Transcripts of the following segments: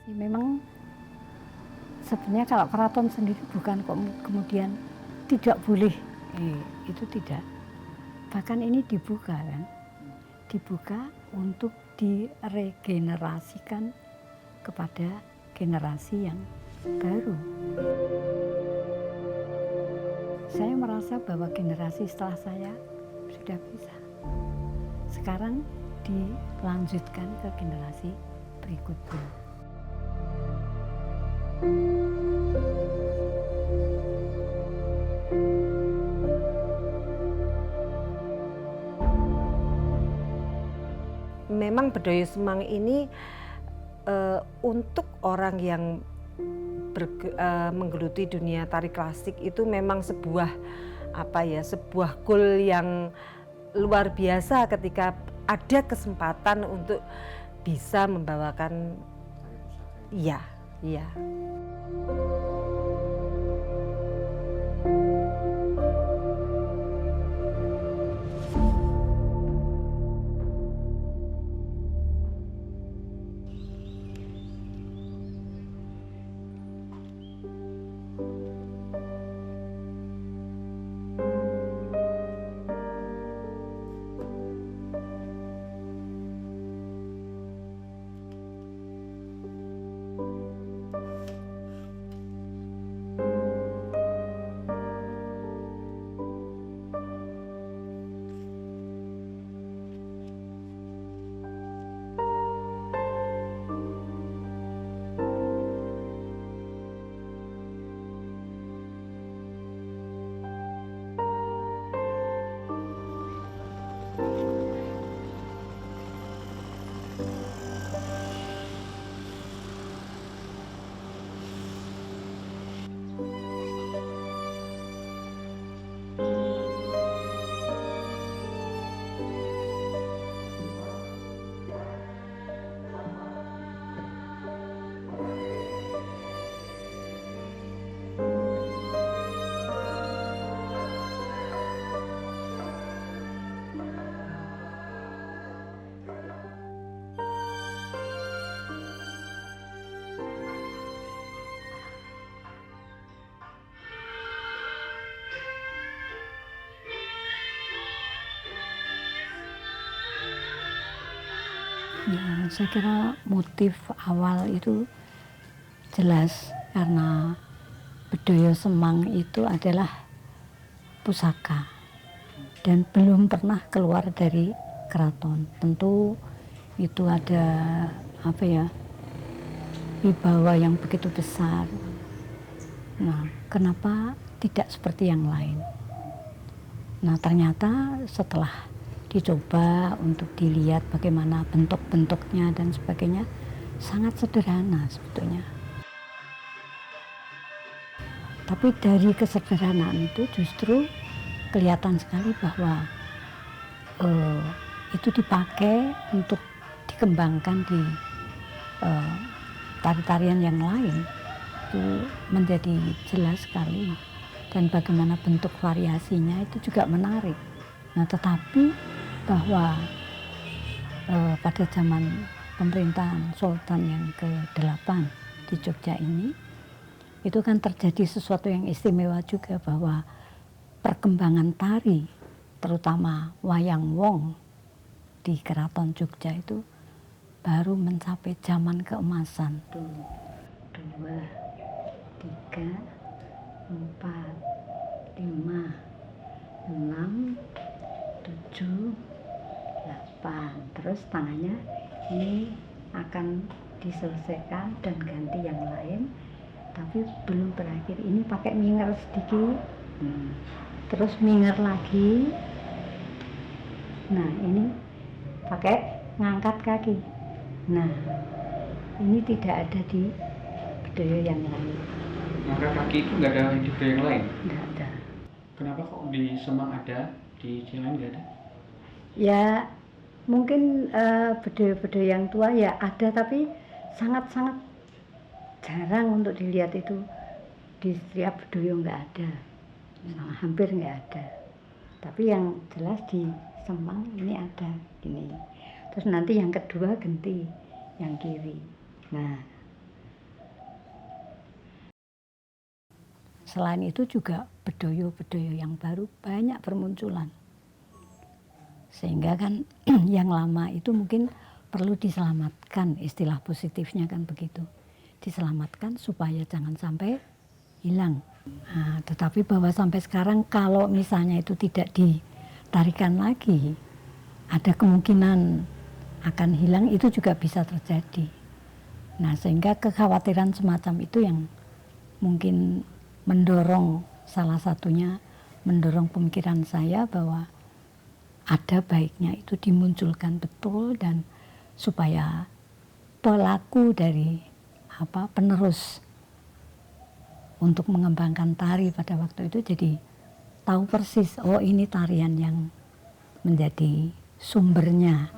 Memang sebenarnya kalau keraton sendiri bukan kok kemudian tidak boleh, itu tidak. Bahkan ini dibuka kan, dibuka untuk diregenerasikan kepada generasi yang baru. Saya merasa bahwa generasi setelah saya sudah bisa. Sekarang dilanjutkan ke generasi berikutnya. Memang Bedoyo Semang ini untuk orang yang menggeluti dunia tari klasik itu memang sebuah sebuah goal yang luar biasa ketika ada kesempatan untuk bisa membawakan iya. Ya, saya kira motif awal itu jelas karena Bedoyo Semang itu adalah pusaka dan belum pernah keluar dari keraton. Tentu itu ada wibawa yang begitu besar. Nah, kenapa tidak seperti yang lain? Nah, ternyata setelah dicoba untuk dilihat bagaimana bentuk-bentuknya dan sebagainya, sangat sederhana sebetulnya. Tapi dari kesederhanaan itu justru kelihatan sekali bahwa itu dipakai untuk dikembangkan di tari-tarian yang lain. Itu menjadi jelas sekali, dan bagaimana bentuk variasinya itu juga menarik. Nah, tetapi bahwa pada zaman pemerintahan Sultan yang ke-8 di Jogja ini, itu kan terjadi sesuatu yang istimewa juga, bahwa perkembangan tari, terutama wayang wong di Keraton Jogja itu baru mencapai zaman keemasan. 2, 3, 4, 5, 6, 7, 8. Terus tangannya ini akan diselesaikan dan ganti yang lain, tapi belum berakhir. Ini pakai minger sedikit, terus minger lagi. Nah, ini pakai ngangkat kaki. Nah, ini tidak ada di Bedoyo yang lain. Ngangkat kaki itu nggak ada di budaya yang lain? Nggak ada. Kenapa kok di Semang ada, di lain nggak ada? Ya mungkin budaya-budaya yang tua ya ada, tapi sangat-sangat jarang untuk dilihat itu. Di setiap budaya nggak ada, hampir nggak ada. Tapi yang jelas di Semang ini ada ini. Terus nanti yang kedua genti yang kiri. Nah, selain itu juga bedoyo-bedoyo yang baru banyak bermunculan. Sehingga kan yang lama itu mungkin perlu diselamatkan, istilah positifnya kan begitu. Diselamatkan supaya jangan sampai hilang. Nah, tetapi bahwa sampai sekarang kalau misalnya itu tidak ditarikan lagi, ada kemungkinan akan hilang, itu juga bisa terjadi. Nah, sehingga kekhawatiran semacam itu yang mungkin mendorong, salah satunya mendorong pemikiran saya bahwa ada baiknya itu dimunculkan betul, dan supaya pelaku dari penerus untuk mengembangkan tari pada waktu itu jadi tahu persis, oh ini tarian yang menjadi sumbernya.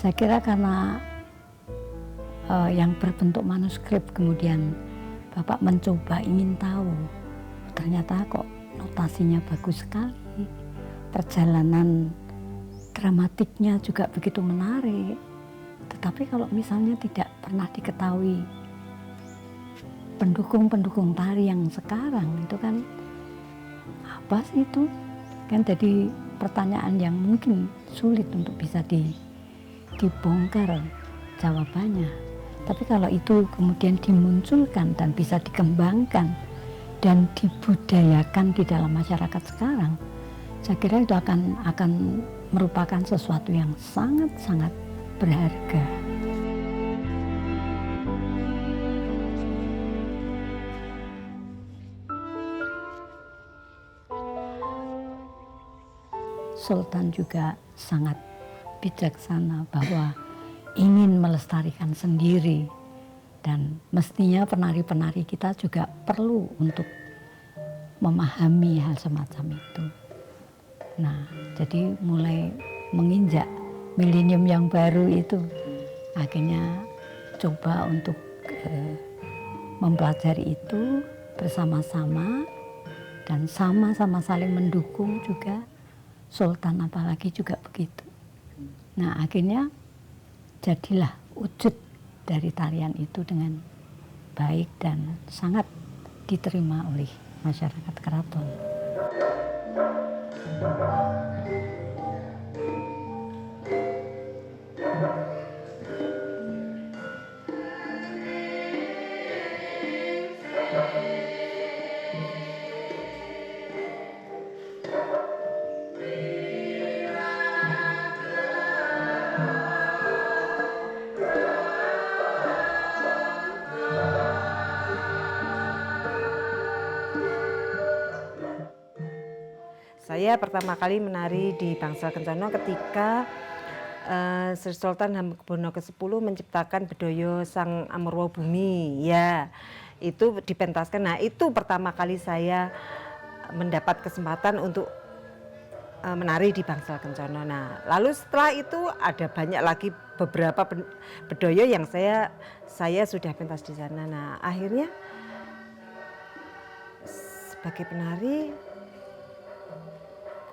Saya kira karena yang berbentuk manuskrip, kemudian Bapak mencoba ingin tahu, ternyata kok notasinya bagus sekali, perjalanan dramatiknya juga begitu menarik. Tetapi kalau misalnya tidak pernah diketahui pendukung-pendukung tari yang sekarang, itu kan apa sih itu? Kan jadi pertanyaan yang mungkin sulit untuk bisa dibongkar jawabannya. Tapi kalau itu kemudian dimunculkan dan bisa dikembangkan dan dibudayakan di dalam masyarakat sekarang, saya kira itu akan merupakan sesuatu yang sangat-sangat berharga. Sultan juga sangat bijaksana bahwa ingin melestarikan sendiri, dan mestinya penari-penari kita juga perlu untuk memahami hal semacam itu. Nah, jadi mulai menginjak milenium yang baru itu, akhirnya coba untuk mempelajari itu bersama-sama dan sama-sama saling mendukung juga. Sultan apalagi juga begitu. Nah, akhirnya jadilah wujud dari tarian itu dengan baik dan sangat diterima oleh masyarakat keraton. Saya pertama kali menari di Bangsal Kencono ketika Sri Sultan Hamengkubuwono ke-10 menciptakan bedoyo Sang Amurwa Bumi. Ya, itu dipentaskan. Nah, itu pertama kali saya mendapat kesempatan untuk menari di Bangsal Kencono. Nah, lalu setelah itu ada banyak lagi beberapa bedoyo yang saya sudah pentas di sana. Nah, akhirnya sebagai penari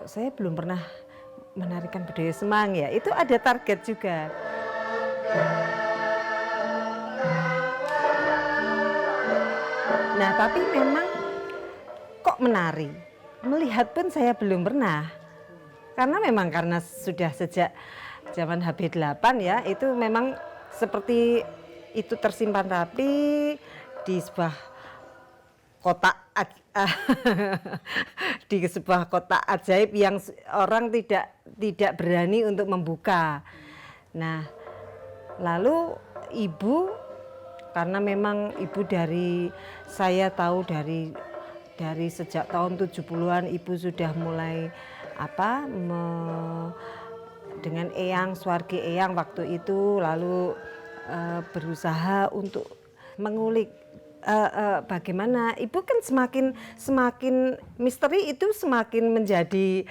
saya belum pernah menarikan bedoyo Semang, ya. Itu ada target juga. Nah, tapi memang kok menari, melihat pun saya belum pernah. Karena sudah sejak zaman HB8 ya, itu memang seperti itu tersimpan rapi di sebuah kotak di sebuah kotak ajaib yang orang tidak berani untuk membuka. Nah, lalu ibu, karena memang ibu saya tahu dari sejak tahun 70-an ibu sudah mulai dengan Eyang Suwargi Eyang waktu itu, lalu berusaha untuk mengulik bagaimana ibu kan semakin misteri itu semakin menjadi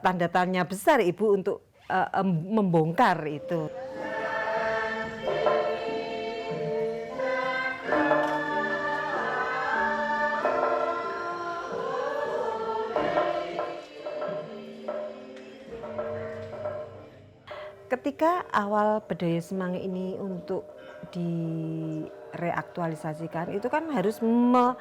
tanda tanya besar ibu untuk membongkar itu. Ketika awal Bedhaya Semanggi ini untuk direaktualisasikan, itu kan harus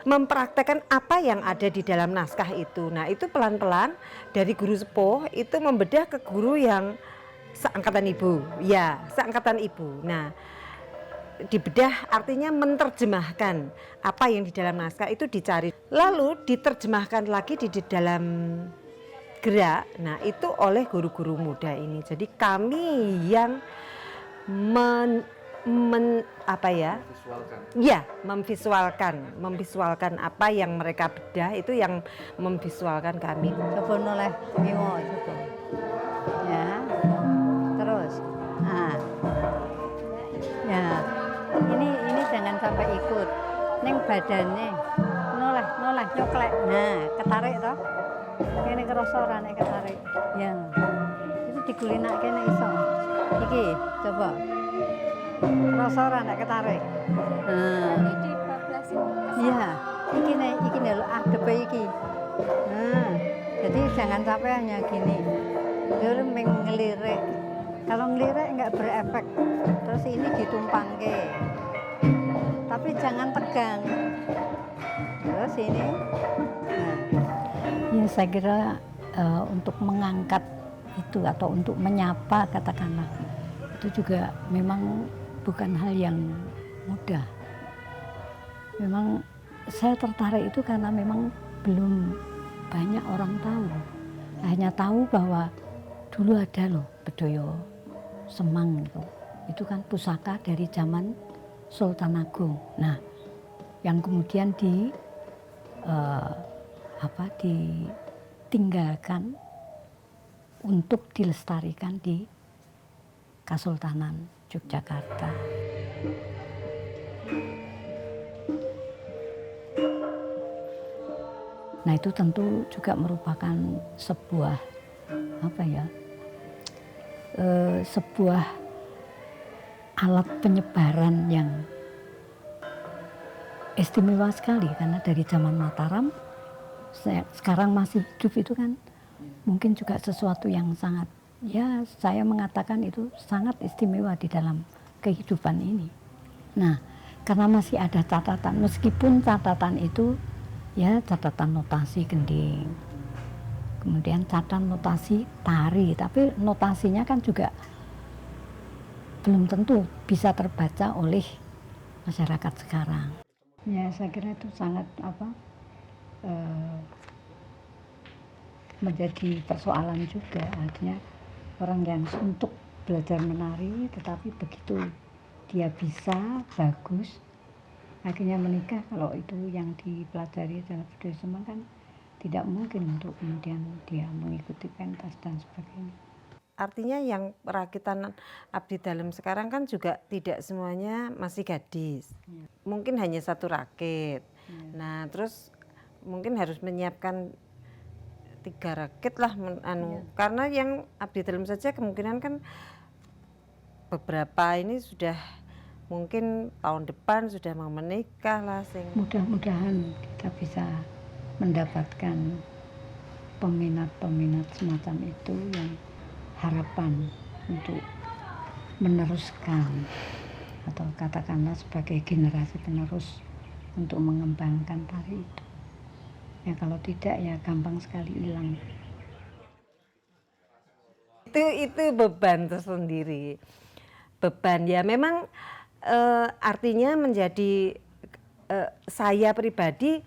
mempraktekkan apa yang ada di dalam naskah itu. Nah, itu pelan-pelan dari guru sepuh itu membedah ke guru yang seangkatan ibu. Ya, seangkatan ibu. Nah, dibedah artinya menerjemahkan apa yang di dalam naskah itu dicari. Lalu diterjemahkan lagi di dalam gerak. Nah, itu oleh guru-guru muda ini. Jadi kami yang memvisualkan apa yang mereka bedah, itu yang memvisualkan kami. Coba noleh mimo coba. Ya. Terus. Nah. Ya. Ini jangan sampai ikut. Ning badannya noleh nyoklek. Nah, ketarik toh. Kene kerasa ora nek ketarik. Ya. Itu digulinake nek iso. Iki, coba. Kerasa ora nek ketarik. Nah. Iya. Iki nek adepe iki. Nah. Jadi jangan sampai hanya gini. Dia ngelirik. Kalau ngelirik enggak berefek. Terus ini ditumpangke. Tapi jangan tegang. Terus ini. Nah. Ya, saya kira untuk mengangkat itu atau untuk menyapa katakanlah itu juga memang bukan hal yang mudah. Memang saya tertarik itu karena memang belum banyak orang tahu. Hanya tahu bahwa dulu ada loh Bedhaya Semang itu. Itu kan pusaka dari zaman Sultan Agung. Nah, yang kemudian ditinggalkan untuk dilestarikan di Kesultanan Yogyakarta. Nah, itu tentu juga merupakan sebuah sebuah alat penyebaran yang istimewa sekali, karena dari zaman Mataram sekarang masih hidup itu kan mungkin juga sesuatu yang sangat, ya saya mengatakan itu sangat istimewa di dalam kehidupan ini. Nah, karena masih ada catatan, meskipun catatan itu ya catatan notasi gending, kemudian catatan notasi tari, tapi notasinya kan juga belum tentu bisa terbaca oleh masyarakat sekarang. Ya, saya kira itu sangat menjadi persoalan juga, artinya orang yang untuk belajar menari tetapi begitu dia bisa bagus akhirnya menikah, kalau itu yang dipelajari dalam Bedhaya Semang kan tidak mungkin untuk kemudian dia mengikuti pentas dan sebagainya. Artinya yang perakitan abdi dalam sekarang kan juga tidak semuanya masih gadis. Ya. Mungkin hanya satu rakit. Ya. Nah, terus mungkin harus menyiapkan 3 rakit lah. Ya. Karena yang abdi dalam saja kemungkinan kan beberapa ini sudah mungkin tahun depan sudah mau menikah lah. Mudah-mudahan kita bisa mendapatkan peminat-peminat semacam itu yang harapan untuk meneruskan atau katakanlah sebagai generasi penerus untuk mengembangkan tari itu. Ya kalau tidak ya gampang sekali hilang. Itu beban tersendiri. Beban ya memang artinya menjadi saya pribadi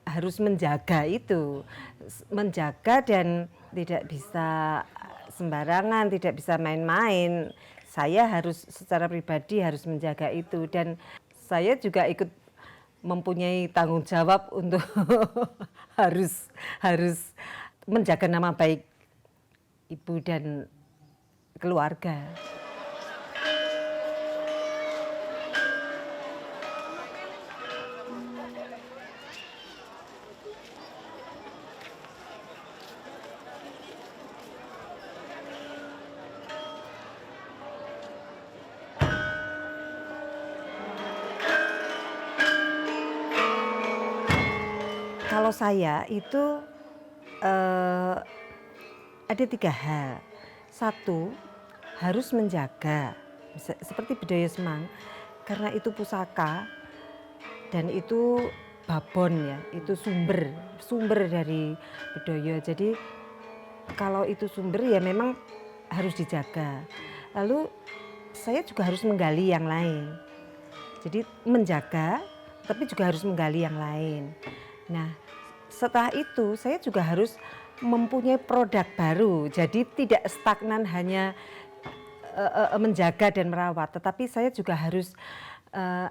harus menjaga itu, menjaga dan tidak bisa sembarangan, tidak bisa main-main. Saya harus secara pribadi harus menjaga itu dan saya juga ikut mempunyai tanggung jawab untuk harus menjaga nama baik ibu dan keluarga. Kalau saya itu ada 3 hal. Satu, harus menjaga seperti budaya Semang karena itu pusaka dan itu babon ya, itu sumber dari budaya. Jadi kalau itu sumber ya memang harus dijaga. Lalu saya juga harus menggali yang lain. Jadi menjaga tapi juga harus menggali yang lain. Nah, setelah itu saya juga harus mempunyai produk baru. Jadi tidak stagnan hanya menjaga dan merawat, tetapi saya juga harus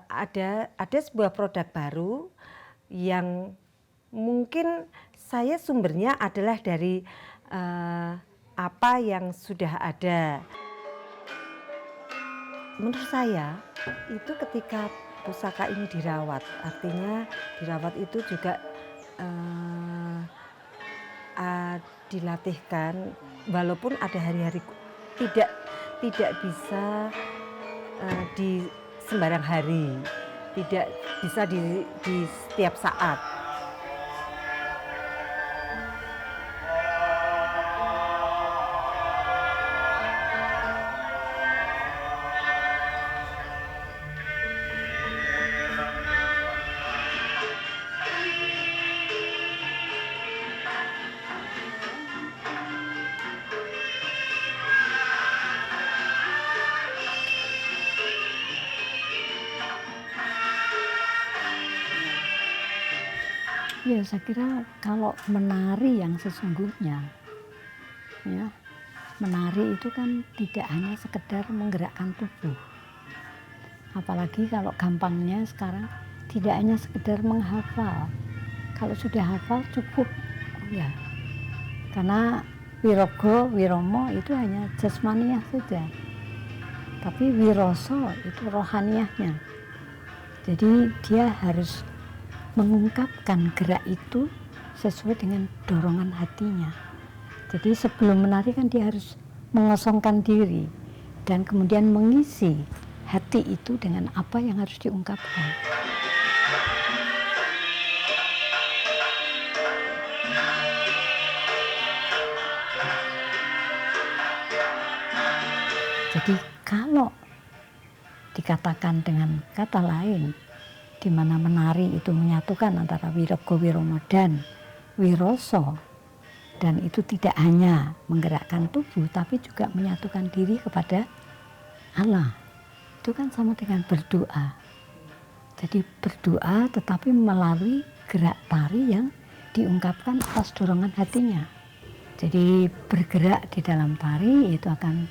ada sebuah produk baru yang mungkin saya sumbernya adalah dari apa yang sudah ada. Menurut saya itu ketika pusaka ini dirawat, artinya dirawat itu juga dilatihkan, walaupun ada hari-hari tidak bisa di sembarang hari, tidak bisa di setiap saat. Ya, saya kira kalau menari yang sesungguhnya, ya, menari itu kan tidak hanya sekedar menggerakkan tubuh. Apalagi kalau gampangnya sekarang tidak hanya sekedar menghafal. Kalau sudah hafal cukup, ya. Karena wirogo, wiromo itu hanya jasmaniah saja. Tapi wiroso itu rohaniahnya. Jadi dia harus mengungkapkan gerak itu sesuai dengan dorongan hatinya. Jadi sebelum menari kan dia harus mengosongkan diri dan kemudian mengisi hati itu dengan apa yang harus diungkapkan. Jadi kalau dikatakan dengan kata lain, di mana menari itu menyatukan antara wirogo wiromo dan wiroso, dan itu tidak hanya menggerakkan tubuh tapi juga menyatukan diri kepada Allah, itu kan sama dengan berdoa. Jadi berdoa tetapi melalui gerak tari yang diungkapkan atas dorongan hatinya. Jadi bergerak di dalam tari itu akan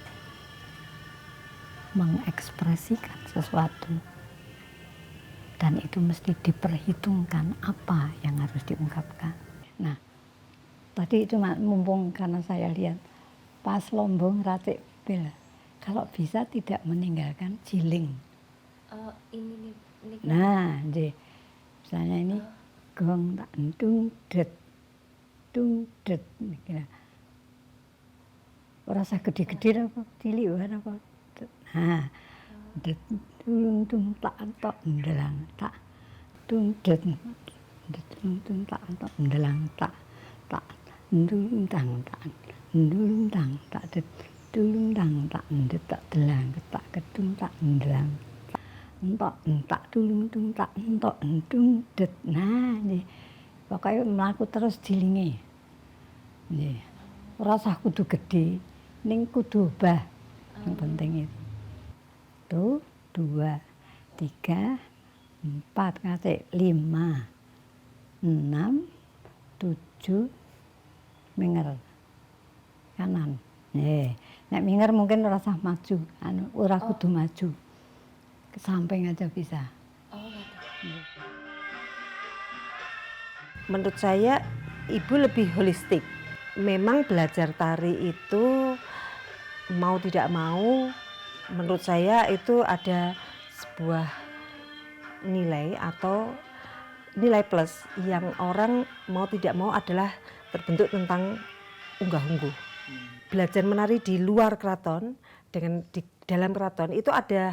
mengekspresikan sesuatu. Dan itu mesti diperhitungkan apa yang harus diungkapkan. Nah, tadi cuma mumpung karena saya lihat pas lombong racik bel, kalau bisa tidak meninggalkan jiling. Ini. Nah, misalnya ini gong tak dung det, kira. Rasa gede-gede apa cilik apa. Nah, det tulung tung tak entok ndelang tak tung det tulung tung tak entok ndelang tak ndulung tang tak det tulung tang tak ndet tak delang tak kedung tak ndelang entok tulung tung tak entok ndung det. Nah nggih pokoke mlaku terus dilinge nggih ora usah kudu gedhe ning kudu obah yang penting itu. Tuh 2, 3, 4, ngasih 5, 6, 7, minger kanan. Nek minger mungkin ora usah maju, ora kudu maju. Ke samping aja bisa. Oh, gitu. Menurut saya ibu lebih holistik. Memang belajar tari itu mau tidak mau, menurut saya itu ada sebuah nilai atau nilai plus yang orang mau tidak mau adalah terbentuk tentang unggah-ungguh. Belajar menari di luar keraton dengan di dalam keraton itu ada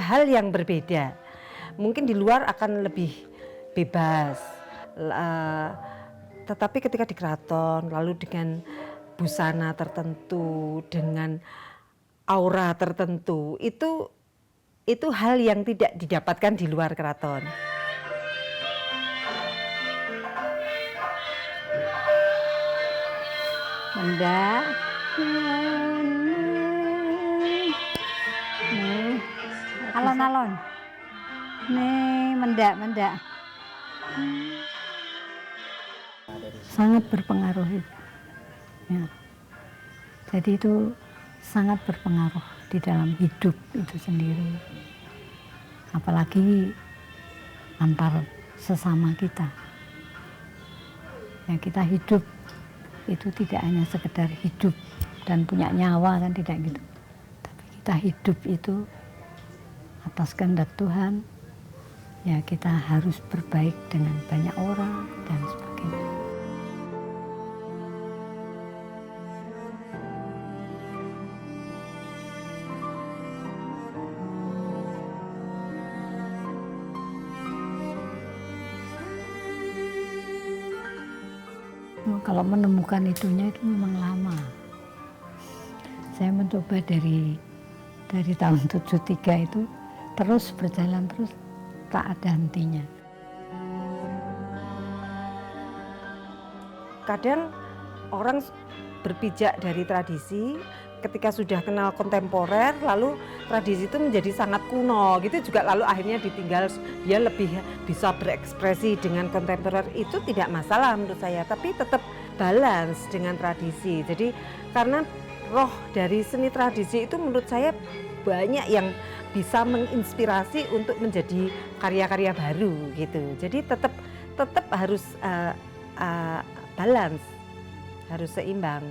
hal yang berbeda. Mungkin di luar akan lebih bebas, tetapi ketika di keraton lalu dengan busana tertentu, dengan aura tertentu, itu hal yang tidak didapatkan di luar keraton. Mendak. Alon-alon. Nih, mendak. Sangat berpengaruh itu. Ya. Jadi itu sangat berpengaruh di dalam hidup itu sendiri. Apalagi antar sesama kita. Ya, kita hidup itu tidak hanya sekedar hidup dan punya nyawa, kan tidak gitu. Tapi kita hidup itu atas kehendak Tuhan. Ya, kita harus berbaik dengan banyak orang dan sebagainya. Kalau menemukan itunya itu memang lama. Saya mencoba dari tahun 73 itu terus berjalan terus, tak ada hentinya. Kadang orang berpijak dari tradisi, ketika sudah kenal kontemporer, lalu tradisi itu menjadi sangat kuno gitu juga, lalu akhirnya ditinggal, dia lebih bisa berekspresi dengan kontemporer, itu tidak masalah menurut saya, tapi tetap balance dengan tradisi. Jadi karena roh dari seni tradisi itu menurut saya banyak yang bisa menginspirasi untuk menjadi karya-karya baru gitu. Jadi tetap harus balance, harus seimbang.